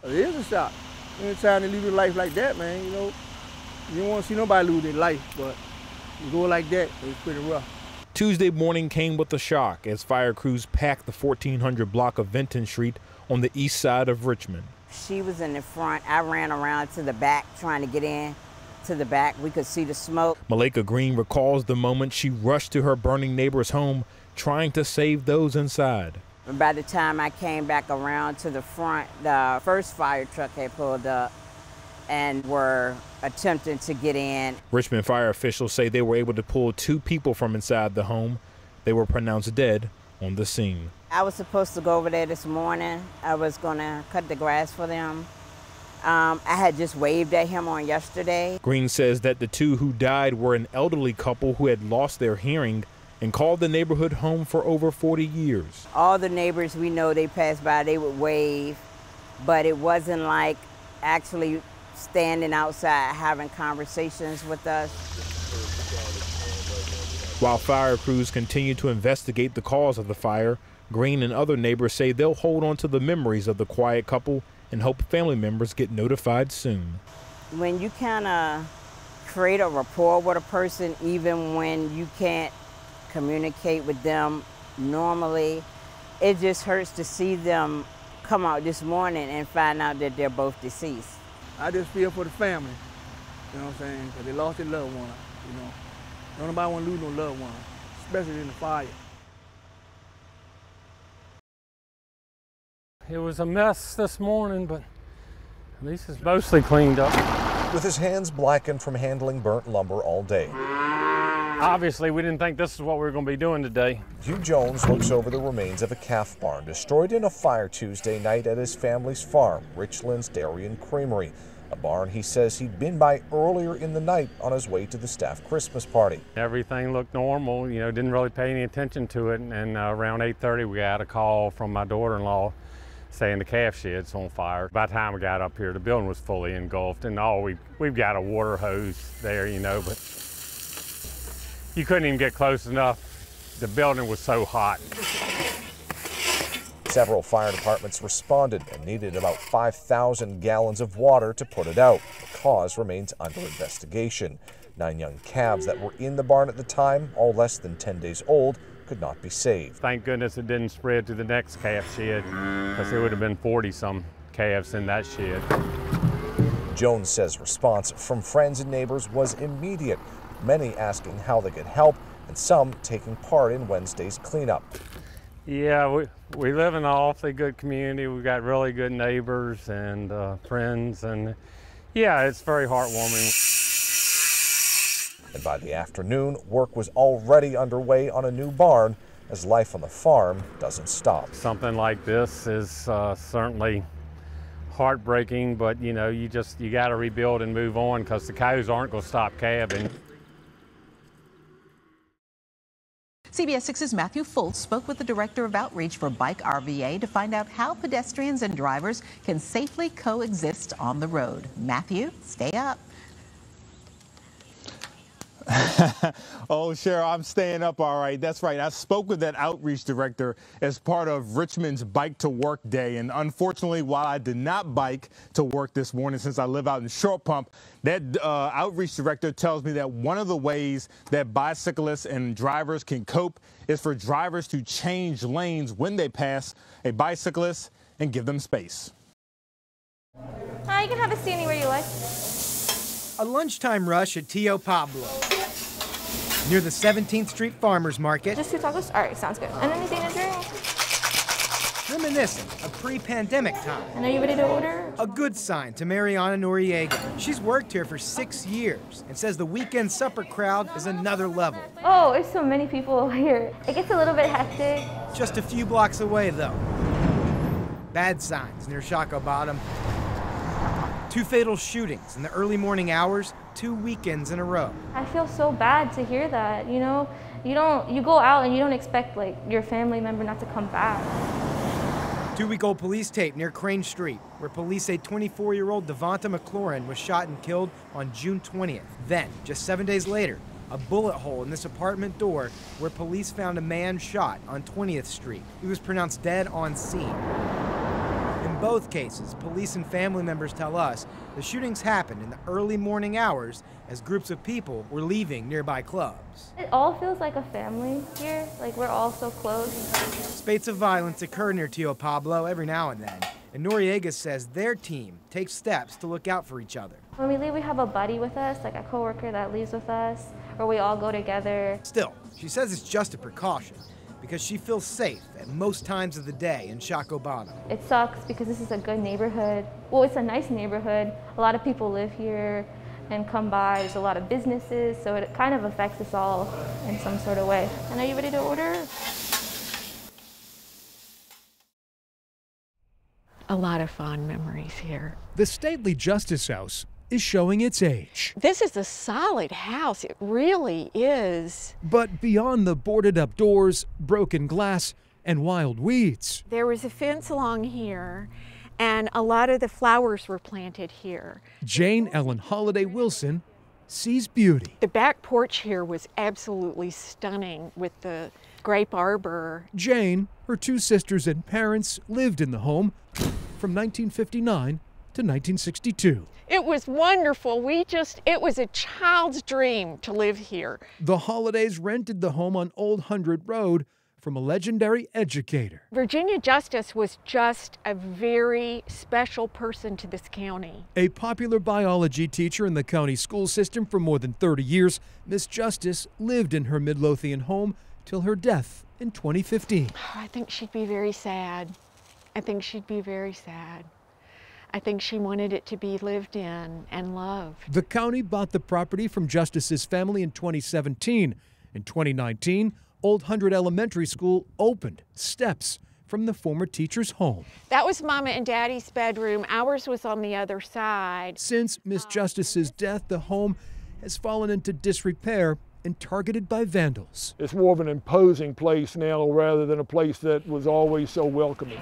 It is a shock. Anytime they lose their life like that, man, you know, you don't want to see nobody lose their life, but you go like that, it's pretty rough. Tuesday morning came with a shock as fire crews packed the 1400 block of Vinton Street on the east side of Richmond. She was in the front. I ran around to the back trying to get in to the back. We could see the smoke. Malika Green recalls the moment she rushed to her burning neighbor's home trying to save those inside. By the time I came back around to the front, the first fire truck had pulled up and were attempting to get in. Richmond fire officials say they were able to pull 2 people from inside the home. They were pronounced dead on the scene. I was supposed to go over there this morning. I was gonna cut the grass for them. I had just waved at him on yesterday. Green says that the 2 who died were an elderly couple who had lost their hearing and called the neighborhood home for over 40 years. All the neighbors we know, they passed by, they would wave, but it wasn't like actually standing outside having conversations with us. While fire crews continue to investigate the cause of the fire, Green and other neighbors say they'll hold on to the memories of the quiet couple and hope family members get notified soon. When you kind of create a rapport with a person, even when you can't communicate with them normally, it just hurts to see them come out this morning and find out that they're both deceased. I just feel for the family, you know what I'm saying, because they lost their loved one, you know. Don't nobody want to lose no loved one, especially in the fire. It was a mess this morning, but at least it's mostly cleaned up. With his hands blackened from handling burnt lumber all day. Obviously, we didn't think this is what we were going to be doing today. Hugh Jones looks over the remains of a calf barn destroyed in a fire Tuesday night at his family's farm, Richlands Dairy and Creamery. A barn he says he'd been by earlier in the night on his way to the staff Christmas party. Everything looked normal, you know, didn't really pay any attention to it. And around 8:30, we got a call from my daughter-in-law saying the calf shed's on fire. By the time we got up here, the building was fully engulfed, and we've got a water hose there, you know, but you couldn't even get close enough. The building was so hot. Several fire departments responded and needed about 5,000 gallons of water to put it out. The cause remains under investigation. 9 young calves that were in the barn at the time, all less than 10 days old, could not be saved. Thank goodness it didn't spread to the next calf shed, because there would have been 40-some calves in that shed. Jones says response from friends and neighbors was immediate, many asking how they could help and some taking part in Wednesday's cleanup. Yeah, we live in an awfully good community. We've got really good neighbors and friends, and yeah, it's very heartwarming. And by the afternoon, work was already underway on a new barn as life on the farm doesn't stop. Something like this is certainly heartbreaking, but you know, you got to rebuild and move on, because the cows aren't going to stop calving. CBS 6's Matthew Fultz spoke with the director of outreach for Bike RVA to find out how pedestrians and drivers can safely coexist on the road. Matthew, stay up. Oh, Cheryl, I'm staying up all right. That's right. I spoke with that outreach director as part of Richmond's Bike to Work Day. And unfortunately, while I did not bike to work this morning since I live out in Short Pump, that outreach director tells me that one of the ways that bicyclists and drivers can cope is for drivers to change lanes when they pass a bicyclist and give them space. Hi, you can have a seat anywhere you like. A lunchtime rush at Tio Pablo, near the 17th Street Farmers Market. Just 2 tacos? All right, sounds good. And anything to drink? Reminiscent of pre-pandemic time. And are you ready to order? A good sign to Mariana Noriega. She's worked here for 6 years and says the weekend supper crowd is another level. Oh, there's so many people here. It gets a little bit hectic. Just a few blocks away, though. Bad signs near Shaka Bottom. 2 fatal shootings in the early morning hours, 2 weekends in a row. I feel so bad to hear that, you know? You go out and you don't expect like your family member not to come back. 2-week-old police tape near Crane Street, where police say 24-year-old Devonta McLaurin was shot and killed on June 20th. Then, just 7 days later, a bullet hole in this apartment door where police found a man shot on 20th Street. He was pronounced dead on scene. In both cases, police and family members tell us the shootings happened in the early morning hours as groups of people were leaving nearby clubs. It all feels like a family here, like we're all so close. Spates of violence occur near Tio Pablo every now and then, and Noriega says their team takes steps to look out for each other. When we leave, we have a buddy with us, like a coworker that leaves with us, where we all go together. Still, she says it's just a precaution because she feels safe at most times of the day in Chacobano. It sucks because this is a good neighborhood. Well, it's a nice neighborhood. A lot of people live here and come by. There's a lot of businesses, so it kind of affects us all in some sort of way. And are you ready to order? A lot of fond memories here. The stately Justice House is showing its age. This is a solid house, it really is. But beyond the boarded up doors, broken glass, and wild weeds, there was a fence along here, and a lot of the flowers were planted here. Jane Ellen Holiday Wilson sees beauty. The back porch here was absolutely stunning with the grape arbor. Jane, her two sisters, and parents lived in the home from 1959 to 1962. It was wonderful. It was a child's dream to live here. The Holidays rented the home on Old 100 Road from a legendary educator. Virginia Justice was just a very special person to this county. A popular biology teacher in the county school system for more than 30 years, Miss Justice lived in her Midlothian home till her death in 2015. I think she'd be very sad. I think she'd be very sad. I think she wanted it to be lived in and loved. The county bought the property from Justice's family in 2017. In 2019, Old 100 Elementary School opened steps from the former teacher's home. That was Mama and Daddy's bedroom. Ours was on the other side. Since Miss Justice's death, the home has fallen into disrepair and targeted by vandals. It's more of an imposing place now rather than a place that was always so welcoming.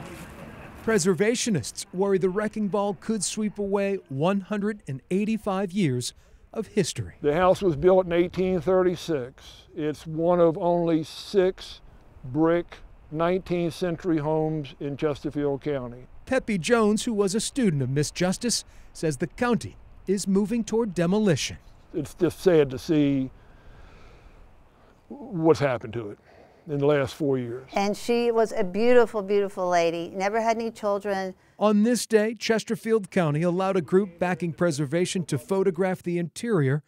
Preservationists worry the wrecking ball could sweep away 185 years of history. The house was built in 1836. It's one of only 6 brick 19th century homes in Chesterfield County. Peppy Jones, who was a student of Miss Justice, says the county is moving toward demolition. It's just sad to see what's happened to it in the last 4 years. And she was a beautiful, beautiful lady, never had any children. On this day, Chesterfield County allowed a group backing preservation to photograph the interior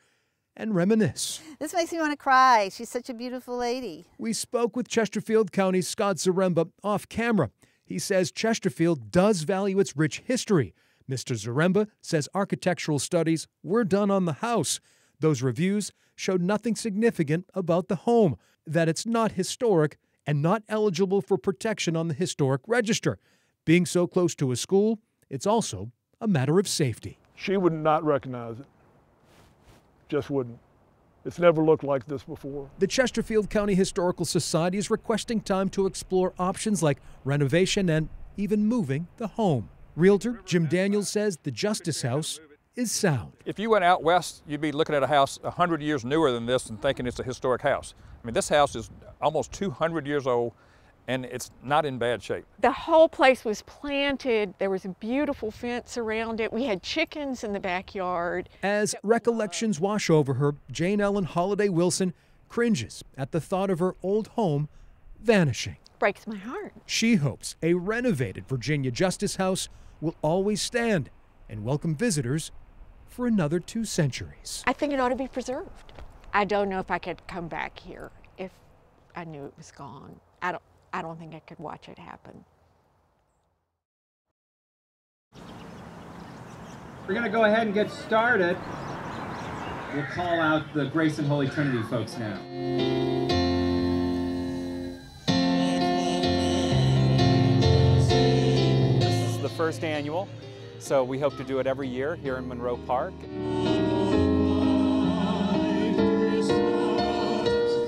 and reminisce. This makes me want to cry. She's such a beautiful lady. We spoke with Chesterfield County's Scott Zaremba off camera. He says Chesterfield does value its rich history. Mr. Zaremba says architectural studies were done on the house. Those reviews showed nothing significant about the home, that it's not historic and not eligible for protection on the historic register. Being so close to a school, it's also a matter of safety. She would not recognize it. Just wouldn't. It's never looked like this before. The Chesterfield County Historical Society is requesting time to explore options like renovation and even moving the home. Realtor Jim Daniels says the Justice House is sound. If you went out west, you'd be looking at a house 100 years newer than this and thinking it's a historic house. I mean, this house is almost 200 years old and it's not in bad shape. The whole place was planted. There was a beautiful fence around it. We had chickens in the backyard. As recollections wash over her, Jane Ellen Holiday Wilson cringes at the thought of her old home vanishing. Breaks my heart. She hopes a renovated Virginia Justice House will always stand and welcome visitors for another 2 centuries. I think it ought to be preserved. I don't know if I could come back here if I knew it was gone. I don't think I could watch it happen. We're going to go ahead and get started. We'll call out the Grace and Holy Trinity folks now. This is the first annual, so we hope to do it every year here in Monroe Park.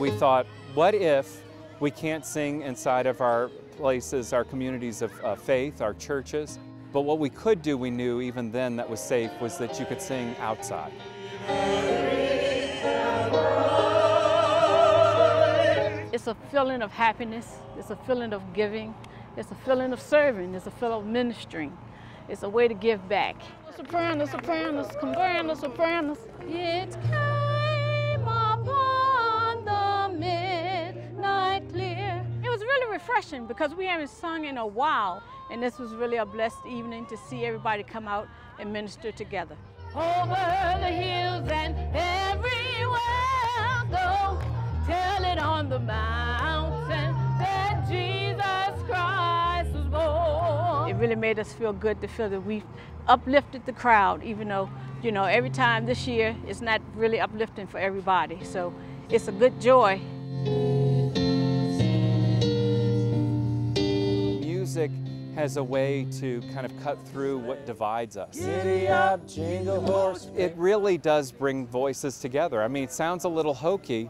We thought, what if we can't sing inside of our places, our communities of faith, our churches? But what we could do, we knew even then that was safe, was that you could sing outside. It's a feeling of happiness, it's a feeling of giving, it's a feeling of serving, it's a feeling of ministering. It's a way to give back. Sopranos, sopranos, comprando sopranos. It came upon the midnight clear. It was really refreshing because we haven't sung in a while, and this was really a blessed evening to see everybody come out and minister together. Over the hills and everywhere I go, tell it on the mountain that Jesus Christ was born. It really made us feel good to feel that we uplifted the crowd, even though, you know, every time this year it's not really uplifting for everybody. So it's a good joy. Music has a way to kind of cut through what divides us. Giddy up, jingle horse. It really does bring voices together. I mean, it sounds a little hokey,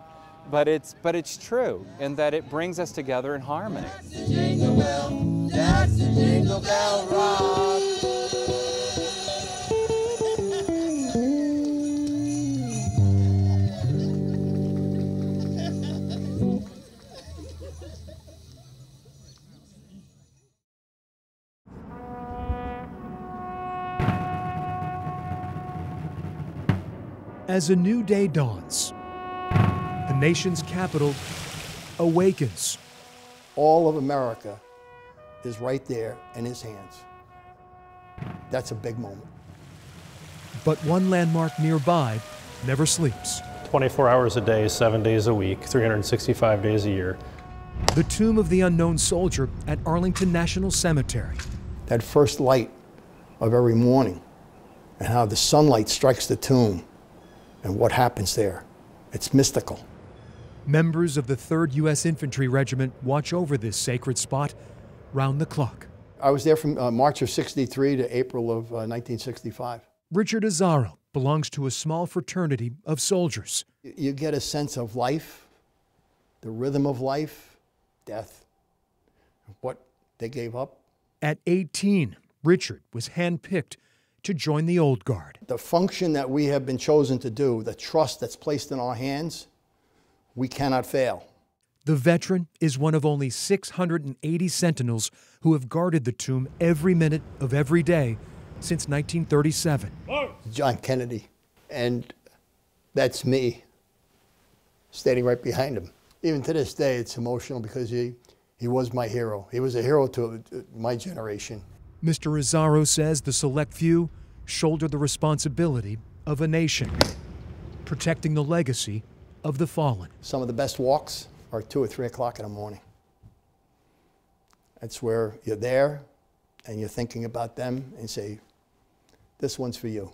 but it's true in that it brings us together in harmony. That's the jingle bell, that's the jingle bell rock. As a new day dawns, the nation's capital awakens. All of America is right there in his hands. That's a big moment. But one landmark nearby never sleeps. 24 hours a day, 7 days a week, 365 days a year. The tomb of the unknown soldier at Arlington National Cemetery. That first light of every morning and how the sunlight strikes the tomb and what happens there. It's mystical. Members of the 3rd U.S. Infantry Regiment watch over this sacred spot round the clock. I was there from March of '63 to April of 1965. Richard Azzaro belongs to a small fraternity of soldiers. You get a sense of life, the rhythm of life, death, what they gave up. At 18, Richard was handpicked to join the Old Guard. The function that we have been chosen to do, the trust that's placed in our hands, we cannot fail. The veteran is one of only 680 sentinels who have guarded the tomb every minute of every day since 1937. John Kennedy, and that's me standing right behind him. Even to this day, it's emotional because he was my hero. He was a hero to my generation. Mr. Azzaro says the select few shoulder the responsibility of a nation, protecting the legacy of the fallen. Some of the best walks are 2 or 3 o'clock in the morning. That's where you're there and you're thinking about them and say, this one's for you.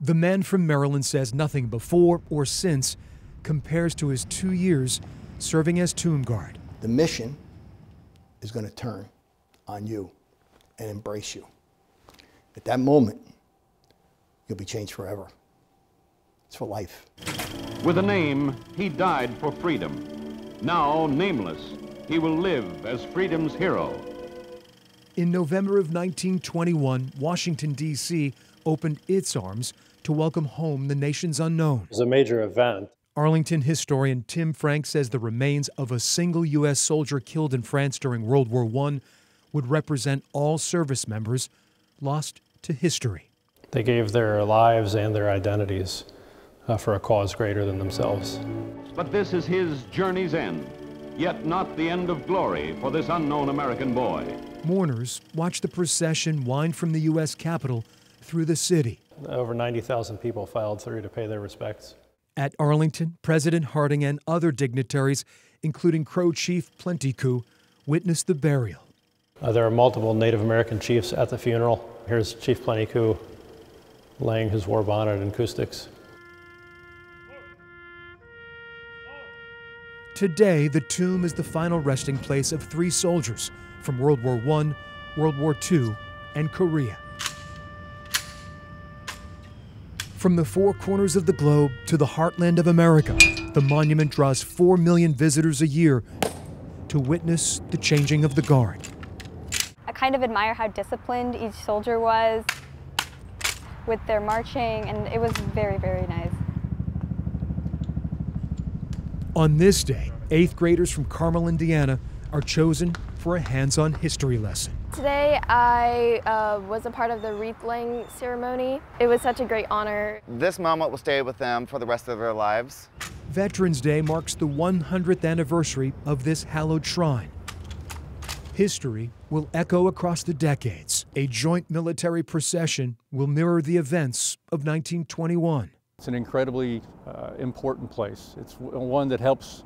The man from Maryland says nothing before or since compares to his 2 years serving as tomb guard. The mission is going to turn on you and embrace you. At that moment, you'll be changed forever. It's for life. With a name, he died for freedom. Now nameless, he will live as freedom's hero. In November of 1921, Washington, D.C. opened its arms to welcome home the nation's unknown. It was a major event. Arlington historian Tim Frank says the remains of a single U.S. soldier killed in France during World War I would represent all service members lost to history. They gave their lives and their identities for a cause greater than themselves. But this is his journey's end, yet not the end of glory for this unknown American boy. Mourners watch the procession wind from the U.S. Capitol through the city. Over 90,000 people filed through to pay their respects. At Arlington, President Harding and other dignitaries, including Crow Chief Plentycoo, witnessed the burial. There are multiple Native American chiefs at the funeral. Here's Chief Plentycoo laying his war bonnet and acoustics. Today, the tomb is the final resting place of 3 soldiers from World War I, World War II, and Korea. From the 4 corners of the globe to the heartland of America, the monument draws 4 million visitors a year to witness the changing of the Guard. I kind of admire how disciplined each soldier was with their marching, and it was very, very nice. On this day, 8th graders from Carmel, Indiana, are chosen for a hands-on history lesson. Today I was a part of the wreath-laying ceremony. It was such a great honor. This moment will stay with them for the rest of their lives. Veterans Day marks the 100th anniversary of this hallowed shrine. History will echo across the decades. A joint military procession will mirror the events of 1921. It's an incredibly important place. It's one that helps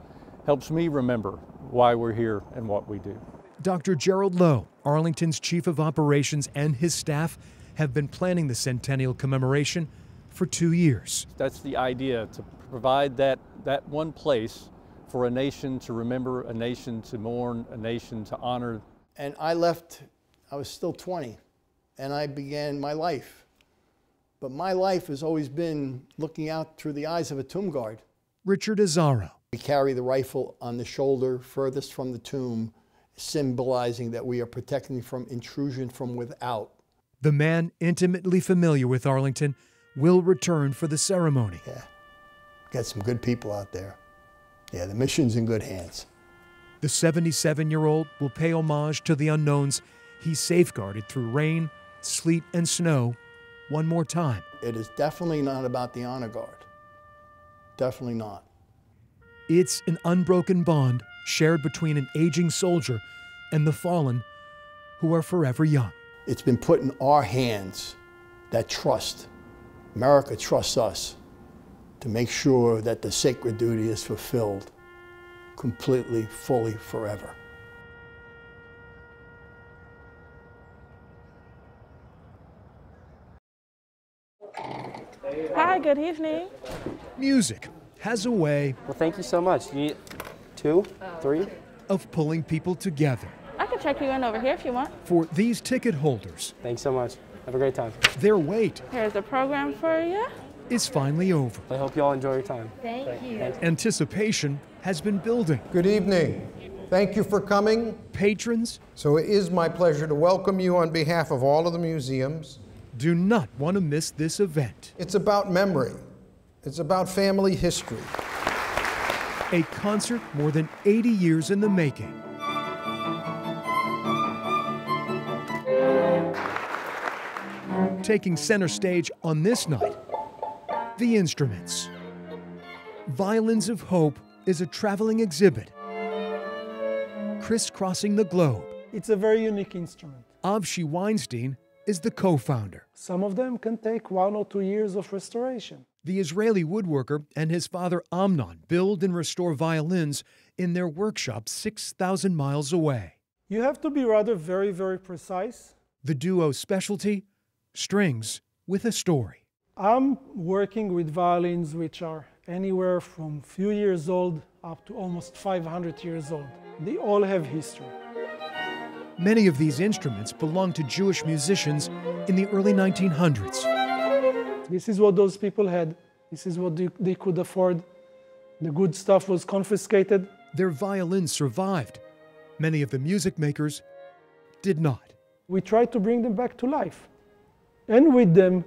me remember why we're here and what we do. Dr. Gerald Lowe, Arlington's Chief of Operations, and his staff have been planning the centennial commemoration for 2 years. That's the idea, to provide that one place for a nation to remember, a nation to mourn, a nation to honor. And I left, I was still 20, and I began my life. But my life has always been looking out through the eyes of a tomb guard. Richard Azzaro. We carry the rifle on the shoulder furthest from the tomb, symbolizing that we are protecting from intrusion from without. The man intimately familiar with Arlington will return for the ceremony. Yeah, got some good people out there. Yeah, the mission's in good hands. The 77-year-old will pay homage to the unknowns he safeguarded through rain, sleet, and snow one more time. It is definitely not about the honor guard. Definitely not. It's an unbroken bond shared between an aging soldier and the fallen who are forever young. It's been put in our hands, that trust. America trusts us to make sure that the sacred duty is fulfilled completely, fully, forever. Hi, good evening. Music has a way. Well, thank you so much. You need 2, 3? Of pulling people together. I can check you in over here if you want. For these ticket holders. Thanks so much. Have a great time. Their wait. Here's the program for you. Is finally over. I hope you all enjoy your time. Thank you. Anticipation has been building. Good evening. Thank you for coming. Patrons. So it is my pleasure to welcome you on behalf of all of the museums. Do not want to miss this event. It's about memory. It's about family history. A concert more than 80 years in the making. Taking center stage on this night, the instruments. Violins of Hope is a traveling exhibit crisscrossing the globe. It's a very unique instrument. Avshi Weinstein is the co-founder. Some of them can take 1 or 2 years of restoration. The Israeli woodworker and his father Amnon build and restore violins in their workshop 6,000 miles away. You have to be rather very, very precise. The duo's specialty, strings with a story. I'm working with violins which are anywhere from few years old up to almost 500 years old. They all have history. Many of these instruments belonged to Jewish musicians in the early 1900s. This is what those people had. This is what they could afford. The good stuff was confiscated. Their violins survived. Many of the music makers did not. We tried to bring them back to life, and with them,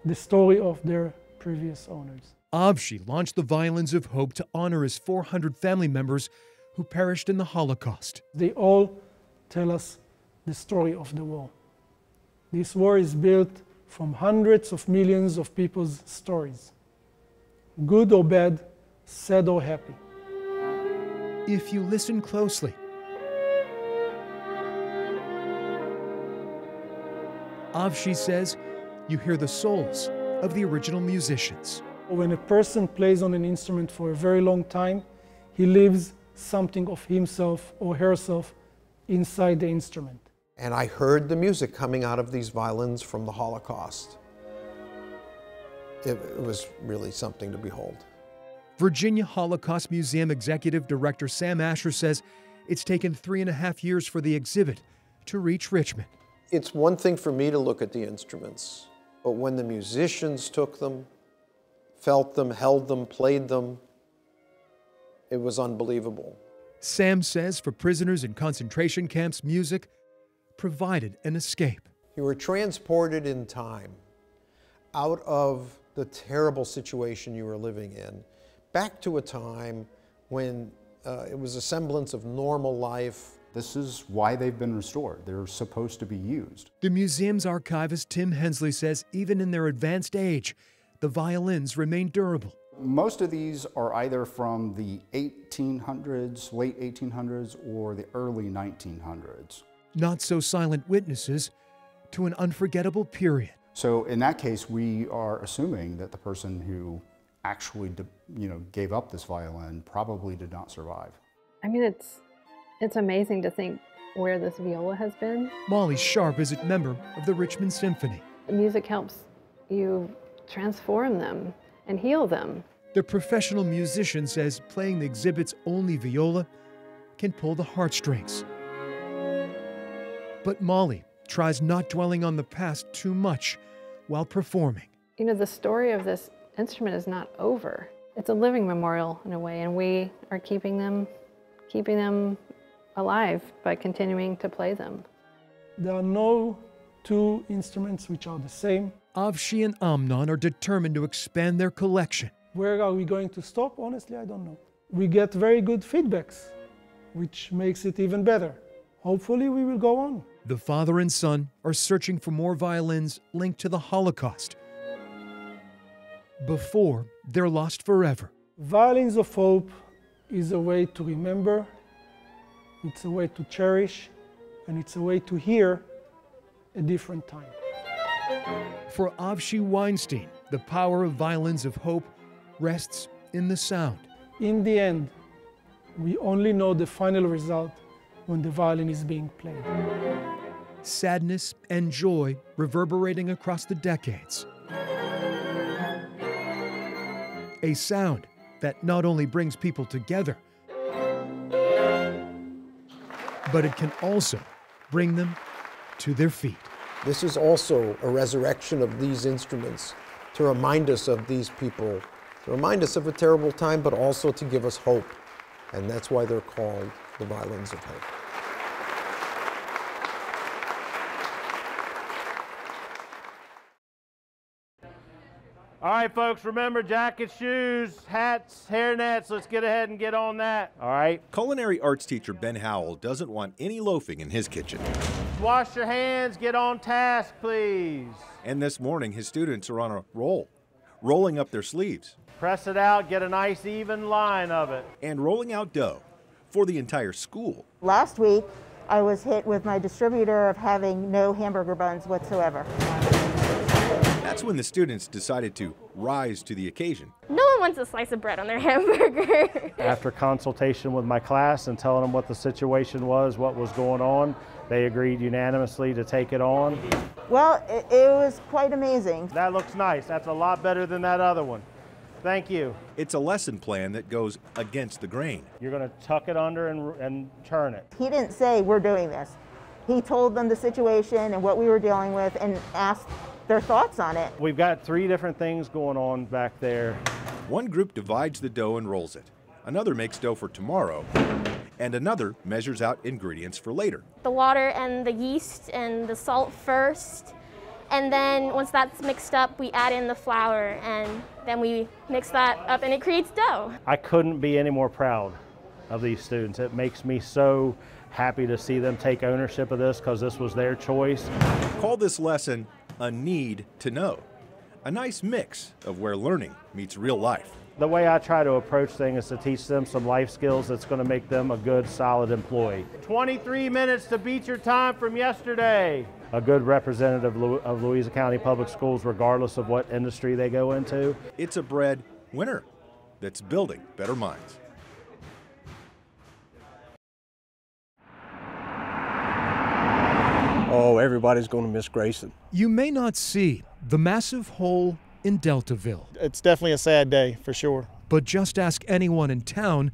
the story of their previous owners. Avshi launched the Violins of Hope to honor his 400 family members who perished in the Holocaust. They all tell us the story of the war. This war is built from hundreds of millions of people's stories, good or bad, sad or happy. If you listen closely, Avshi says you hear the souls of the original musicians. When a person plays on an instrument for a very long time, he leaves something of himself or herself inside the instrument. And I heard the music coming out of these violins from the Holocaust. It was really something to behold. Virginia Holocaust Museum Executive Director Sam Asher says it's taken 3.5 years for the exhibit to reach Richmond. It's one thing for me to look at the instruments, but when the musicians took them, felt them, held them, played them, it was unbelievable. Sam says for prisoners in concentration camps, music provided an escape. You were transported in time out of the terrible situation you were living in, back to a time when it was a semblance of normal life. This is why they've been restored. They're supposed to be used. The museum's archivist Tim Hensley says even in their advanced age, the violins remain durable. Most of these are either from the 1800s, late 1800s, or the early 1900s. Not so silent witnesses to an unforgettable period. So in that case, we are assuming that the person who actually, gave up this violin probably did not survive. I mean, it's amazing to think where this viola has been. Molly Sharp is a member of the Richmond Symphony. Music helps you transform them and heal them. The professional musician says playing the exhibit's only viola can pull the heartstrings. But Molly tries not dwelling on the past too much while performing. You know, the story of this instrument is not over. It's a living memorial in a way, and we are keeping them alive by continuing to play them. There are no two instruments which are the same. Avshi and Amnon are determined to expand their collection. Where are we going to stop? Honestly, I don't know. We get very good feedbacks, which makes it even better. Hopefully we will go on. The father and son are searching for more violins linked to the Holocaust before they're lost forever. Violins of Hope is a way to remember, it's a way to cherish, and it's a way to hear a different time. For Avshi Weinstein, the power of Violins of Hope rests in the sound. In the end, we only know the final result when the violin is being played. Sadness and joy reverberating across the decades. A sound that not only brings people together, but it can also bring them to their feet. This is also a resurrection of these instruments to remind us of these people, to remind us of a terrible time, but also to give us hope. And that's why they're called the Violins of Hope. All right, folks, remember jackets, shoes, hats, hairnets. Let's get ahead and get on that, all right? Culinary arts teacher Ben Howell doesn't want any loafing in his kitchen. Wash your hands, get on task, please. And this morning, his students are on a roll, rolling up their sleeves. Press it out, get a nice even line of it. And rolling out dough for the entire school. Last week, I was hit with my distributor of having no hamburger buns whatsoever. That's when the students decided to rise to the occasion. No one wants a slice of bread on their hamburger. After consultation with my class and telling them what the situation was, what was going on, they agreed unanimously to take it on. Well, it was quite amazing. That looks nice. That's a lot better than that other one. Thank you. It's a lesson plan that goes against the grain. You're going to tuck it under and turn it. He didn't say, we're doing this. He told them the situation and what we were dealing with and asked their thoughts on it. We've got 3 different things going on back there. One group divides the dough and rolls it. Another makes dough for tomorrow. And another measures out ingredients for later. The water and the yeast and the salt first. And then once that's mixed up, we add in the flour and then we mix that up and it creates dough. I couldn't be any more proud of these students. It makes me so happy to see them take ownership of this because this was their choice. Call this lesson a need to know. A nice mix of where learning meets real life. The way I try to approach things is to teach them some life skills that's going to make them a good, solid employee. 23 minutes to beat your time from yesterday. A good representative of Louisa County Public Schools, regardless of what industry they go into. It's a bread winner that's building better minds. Oh, everybody's going to miss Grayson. You may not see the massive hole in Deltaville. It's definitely a sad day, for sure. But just ask anyone in town,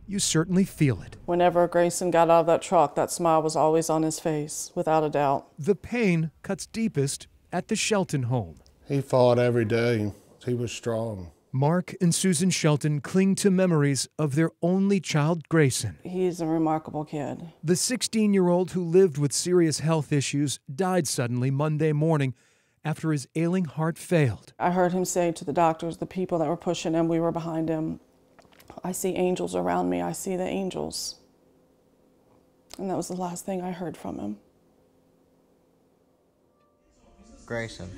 you certainly feel it. Whenever Grayson got out of that truck, that smile was always on his face, without a doubt. The pain cuts deepest at the Shelton home. He fought every day. He was strong. Mark and Susan Shelton cling to memories of their only child, Grayson. He's a remarkable kid. The 16-year-old who lived with serious health issues died suddenly Monday morning after his ailing heart failed. I heard him say to the doctors, the people that were pushing him, we were behind him, I see angels around me, I see the angels. And that was the last thing I heard from him. Grayson.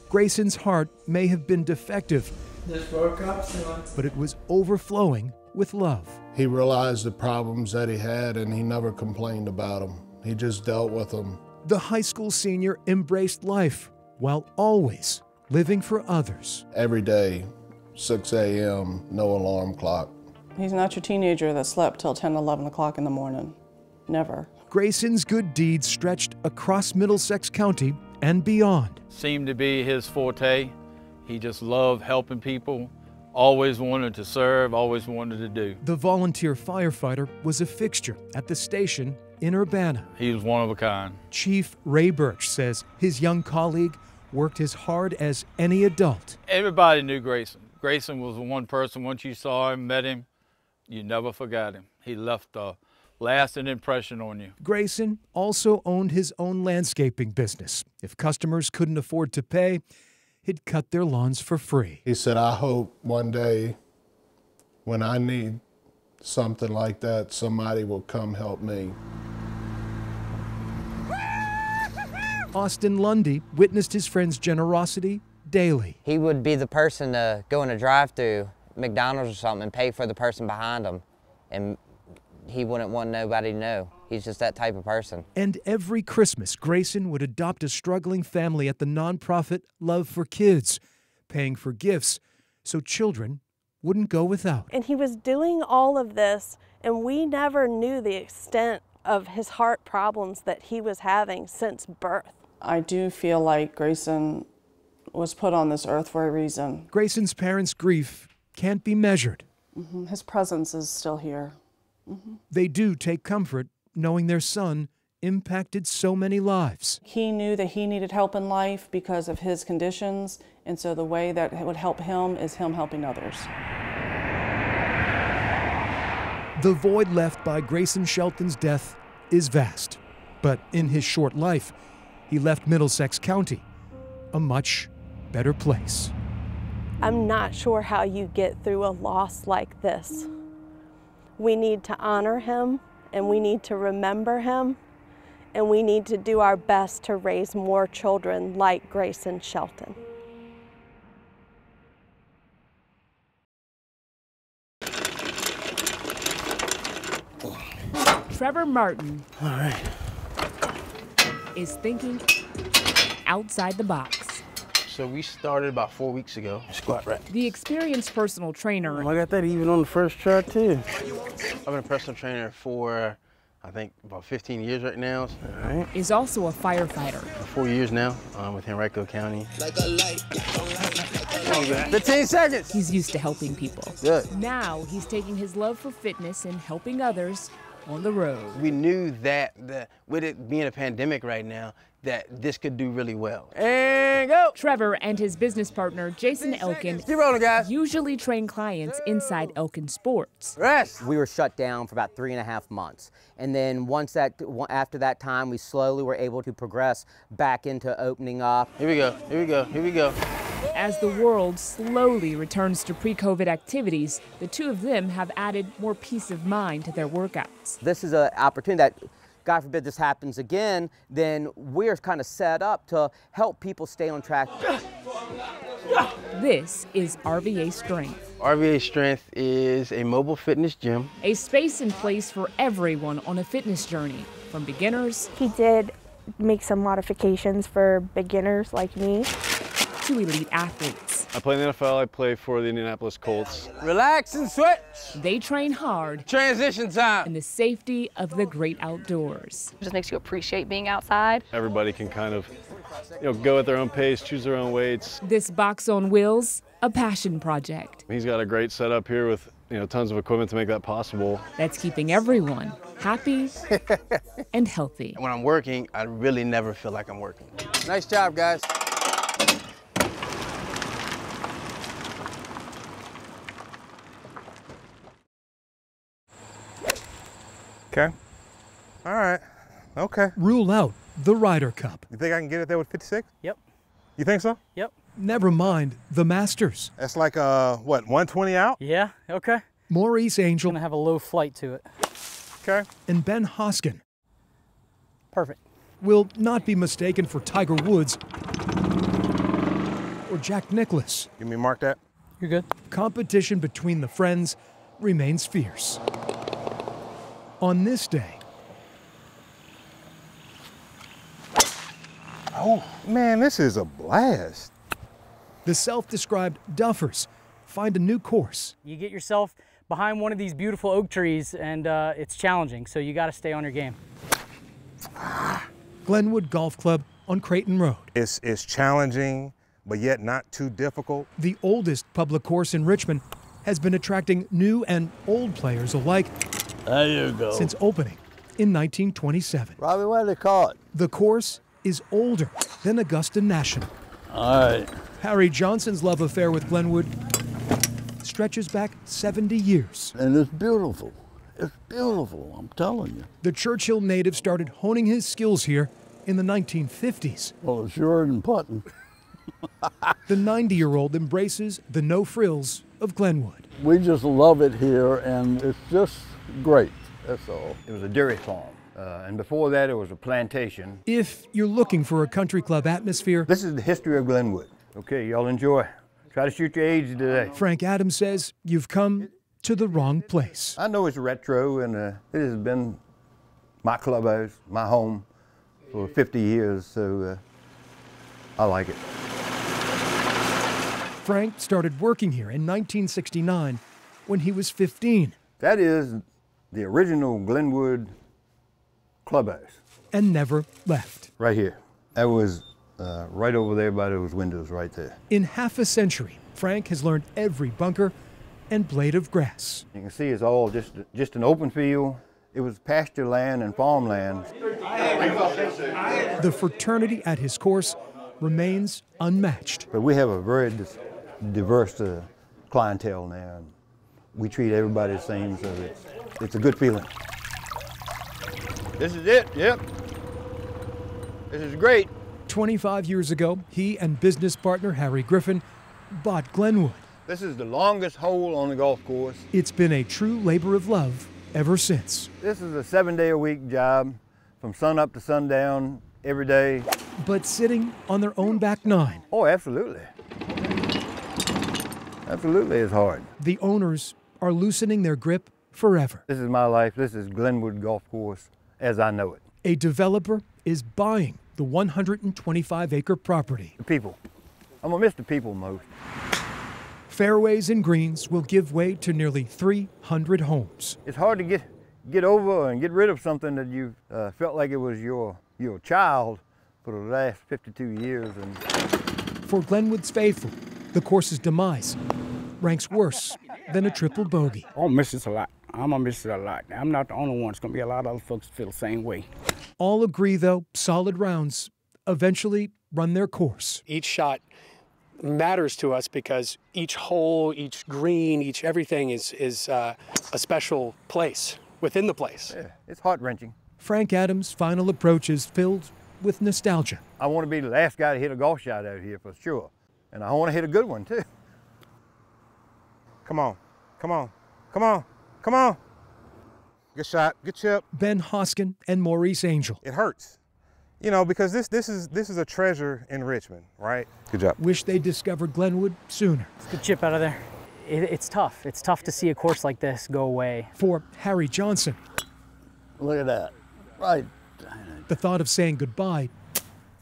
Grayson's heart may have been defective, Just woke up, son. but it was overflowing with love. He realized the problems that he had and he never complained about them. He just dealt with them. The high school senior embraced life while always living for others. Every day, 6 a.m., no alarm clock. He's not your teenager that slept till 10, 11 o'clock in the morning. Never. Grayson's good deeds stretched across Middlesex County and beyond. Seemed to be his forte. He just loved helping people, always wanted to serve, always wanted to do. The volunteer firefighter was a fixture at the station in Urbana. He was one of a kind. Chief Ray Birch says his young colleague worked as hard as any adult. Everybody knew Grayson. Grayson was the one person, once you saw him, met him, you never forgot him. He left a lasting impression on you. Grayson also owned his own landscaping business. If customers couldn't afford to pay, he'd cut their lawns for free. He said, I hope one day when I need something like that, somebody will come help me. Austin Lundy witnessed his friend's generosity daily. He would be the person to go in a drive-thru, McDonald's or something, and pay for the person behind him. And he wouldn't want nobody to know. He's just that type of person. And every Christmas, Grayson would adopt a struggling family at the nonprofit Love for Kids, paying for gifts so children wouldn't go without. And he was doing all of this, and we never knew the extent of his heart problems that he was having since birth. I do feel like Grayson was put on this earth for a reason. Grayson's parents' grief can't be measured. His presence is still here. They do take comfort knowing their son impacted so many lives. He knew that he needed help in life because of his conditions, and so the way that it would help him is him helping others. The void left by Grayson Shelton's death is vast, but in his short life, he left Middlesex County a much better place. I'm not sure how you get through a loss like this. We need to honor him, and we need to remember him, and we need to do our best to raise more children like Grayson Shelton. Trevor Martin All right. is thinking outside the box. So we started about 4 weeks ago. Squat rack. The experienced personal trainer I got that even on the first try too. I've been a personal trainer for, I think, about 15 years right now. All right. is also a firefighter. 4 years now with Henrico County. 15 seconds. He's used to helping people. Good. Now he's taking his love for fitness and helping others on the road. We knew that with it being a pandemic right now, that this could do really well. And go! Trevor and his business partner, Jason Elkin, Keep rolling, guys. usually train clients inside Elkin Sports. Rest. We were shut down for about 3.5 months. And then after that time, we slowly were able to progress back into opening up. Here we go, here we go, here we go. As the world slowly returns to pre-COVID activities, the two of them have added more peace of mind to their workouts. This is an opportunity that, God forbid this happens again, then we're kind of set up to help people stay on track. This is RVA Strength. RVA Strength is a mobile fitness gym. A space and place for everyone on a fitness journey, from beginners. He did make some modifications for beginners like me. To elite athletes. I play in the NFL, I play for the Indianapolis Colts. Relax and switch. They train hard. Transition time. In the safety of the great outdoors. It just makes you appreciate being outside. Everybody can kind of, go at their own pace, choose their own weights. This box on wheels, a passion project. He's got a great setup here with, tons of equipment to make that possible. That's keeping everyone happy and healthy. When I'm working, I really never feel like I'm working. Nice job, guys. Okay. All right. Okay. Rule out the Ryder Cup. You think I can get it there with 56? Yep. You think so? Yep. Never mind the Masters. That's like, what, 120 out? Yeah, okay. Maurice Angel Gonna have a low flight to it. Okay. And Ben Hoskin. Perfect. Will not be mistaken for Tiger Woods or Jack Nicklaus. You mean mark that? You're good. Competition between the friends remains fierce. On this day, oh man, this is a blast. The self-described duffers find a new course. You get yourself behind one of these beautiful oak trees and it's challenging, so you got to stay on your game. Glenwood Golf Club on Creighton Road. It's challenging, but yet not too difficult. The oldest public course in Richmond has been attracting new and old players alike there you go. Since opening in 1927. Robbie, what do they call it? The course is older than Augusta National. All right. Harry Johnson's love affair with Glenwood stretches back 70 years. And it's beautiful. It's beautiful, I'm telling you. The Churchill native started honing his skills here in the 1950s. Well, it's sure than putting. The 90-year-old embraces the no-frills of Glenwood. We just love it here, and it's just great, that's all. It was a dairy farm, and before that it was a plantation. If you're looking for a country club atmosphere... This is the history of Glenwood. Okay, y'all enjoy. Try to shoot your age today. Frank Adams says you've come to the wrong place. I know it's retro, and it has been my clubhouse, my home, for 50 years, so I like it. Frank started working here in 1969 when he was 15. That is the original Glenwood clubhouse. And never left. Right here. That was right over there by those windows right there. In half a century, Frank has learned every bunker and blade of grass. You can see it's all just an open field. It was pasture land and farmland. The fraternity at his course remains unmatched. But we have a very diverse clientele now. And we treat everybody the same, so it's a good feeling. This is it, yep. This is great. 25 years ago, he and business partner Harry Griffin bought Glenwood. This is the longest hole on the golf course. It's been a true labor of love ever since. This is a 7-day-a-week job, from sun up to sundown, every day. But sitting on their own back nine. Oh, absolutely. Absolutely, it's hard. The owners are loosening their grip forever. This is my life. This is Glenwood Golf Course as I know it. A developer is buying the 125-acre property. The people. I'm gonna miss the people most. Fairways and greens will give way to nearly 300 homes. It's hard to get over and get rid of something that you felt like it was your child for the last 52 years. And for Glenwood's faithful, the course's demise ranks worse than a triple bogey. I'll miss this a lot. I'm gonna miss it a lot. I'm not the only one. It's gonna be a lot of other folks that feel the same way. All agree, though, solid rounds eventually run their course. Each shot matters to us because each hole, each green, each everything is a special place within the place. Yeah, it's heart-wrenching. Frank Adams' final approach is filled with nostalgia. I want to be the last guy to hit a golf shot out here for sure. And I want to hit a good one, too. Come on, come on, come on, come on. Good shot, good chip. Ben Hoskin and Maurice Angel. It hurts, you know, because this is a treasure in Richmond, right? Good job. Wish they discovered Glenwood sooner. It's a good chip out of there. It's tough. It's tough to see a course like this go away. For Harry Johnson. Look at that, right. The thought of saying goodbye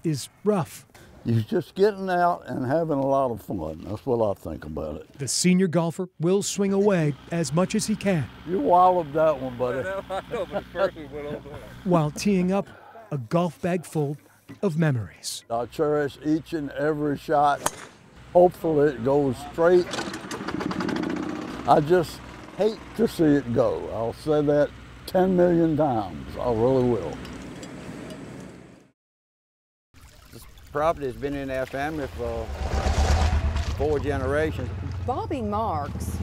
is rough. You're just getting out and having a lot of fun. That's what I think about it. The senior golfer will swing away as much as he can. You walloped that one, buddy. I know, but the first one went on there. While teeing up a golf bag full of memories. I cherish each and every shot. Hopefully it goes straight. I just hate to see it go. I'll say that 10 million times. I really will. Property has been in our family for 4 generations. Bobby Marks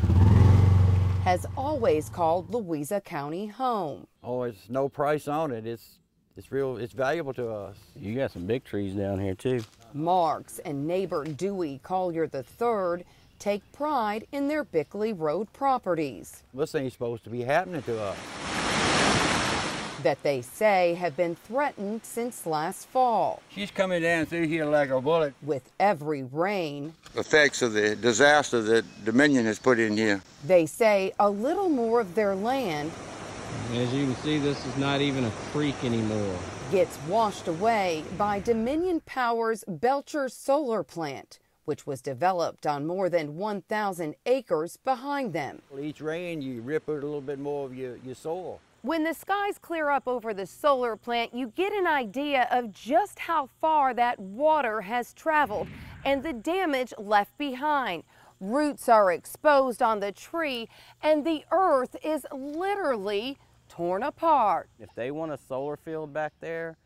has always called Louisa County home. Oh, it's no price on it. It's valuable to us. You got some big trees down here too. Marks and neighbor Dewey Collier III take pride in their Bickley Road properties. This ain't supposed to be happening to us. that they say have been threatened since last fall. She's coming down through here like a bullet. With every rain, Effects of the disaster that Dominion has put in here. they say a little more of their land, As you can see, this is not even a creek anymore. gets washed away by Dominion Power's Belcher solar plant, which was developed on more than 1,000 acres behind them. Each rain, you rip out a little bit more of your soil. When the skies clear up over the solar plant, you get an idea of just how far that water has traveled and the damage left behind. Roots are exposed on the tree and the earth is literally torn apart. If they want a solar field back there,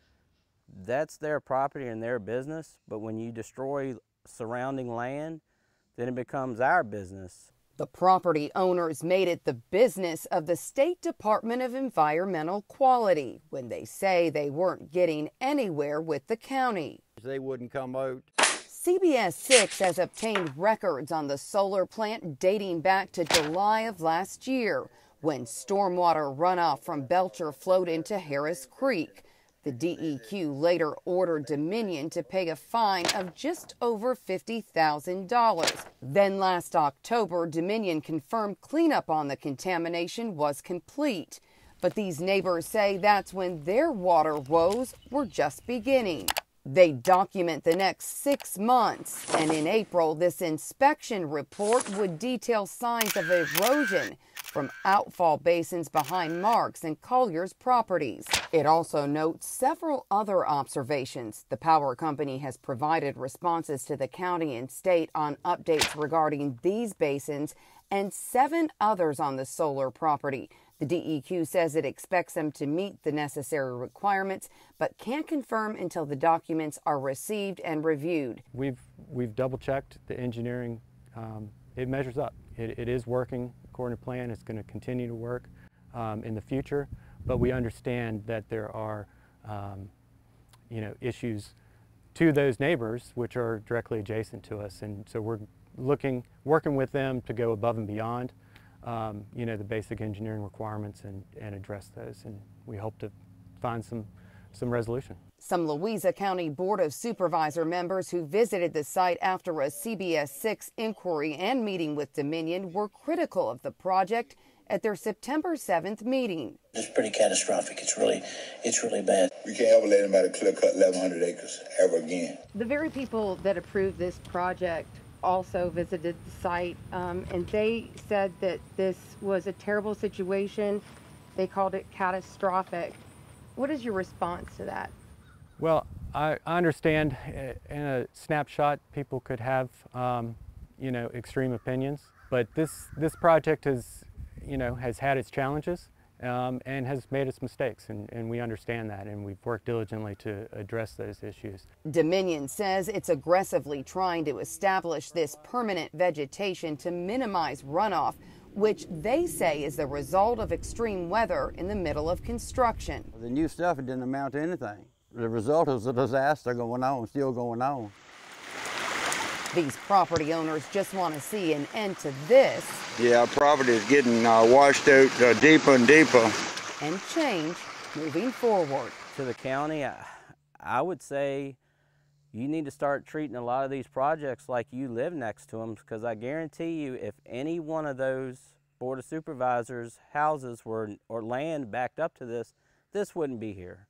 that's their property and their business. But when you destroy surrounding land, then it becomes our business. The property owners made it the business of the State Department of Environmental Quality when they say they weren't getting anywhere with the county. They wouldn't come out. CBS 6 has obtained records on the solar plant dating back to July of last year, when stormwater runoff from Belcher flowed into Harris Creek. The DEQ later ordered Dominion to pay a fine of just over $50,000. Then last October, Dominion confirmed cleanup on the contamination was complete. But these neighbors say that's when their water woes were just beginning. They document the next 6 months, and in April, this inspection report would detail signs of erosion from outfall basins behind Mark's and Collier's properties. It also notes several other observations. The power company has provided responses to the county and state on updates regarding these basins and 7 others on the solar property. The DEQ says it expects them to meet the necessary requirements, but can't confirm until the documents are received and reviewed. We've double-checked the engineering. It measures up. It is working according to plan. It's going to continue to work in the future, but we understand that there are issues to those neighbors which are directly adjacent to us, and so we're working with them to go above and beyond the basic engineering requirements and address those, and we hope to find some resolution. Some Louisa County Board of Supervisor members who visited the site after a CBS 6 inquiry and meeting with Dominion were critical of the project at their September 7th meeting. It's pretty catastrophic. It's really bad. We can't ever let anybody clear cut 1,100 acres ever again. The very people that approved this project also visited the site, and they said that this was a terrible situation. They called it catastrophic. What is your response to that? Well, I understand in a snapshot people could have extreme opinions, but this project has had its challenges and has made its mistakes, and we understand that, and we've worked diligently to address those issues. Dominion says it's aggressively trying to establish this permanent vegetation to minimize runoff, which they say is the result of extreme weather in the middle of construction. The new stuff, it didn't amount to anything. The result is a disaster going on, still going on. These property owners just want to see an end to this. Yeah, our property is getting washed out deeper and deeper. And change moving forward. To the county, I would say you need to start treating a lot of these projects like you live next to them, because I guarantee you if any one of those Board of Supervisors houses or land backed up to this wouldn't be here.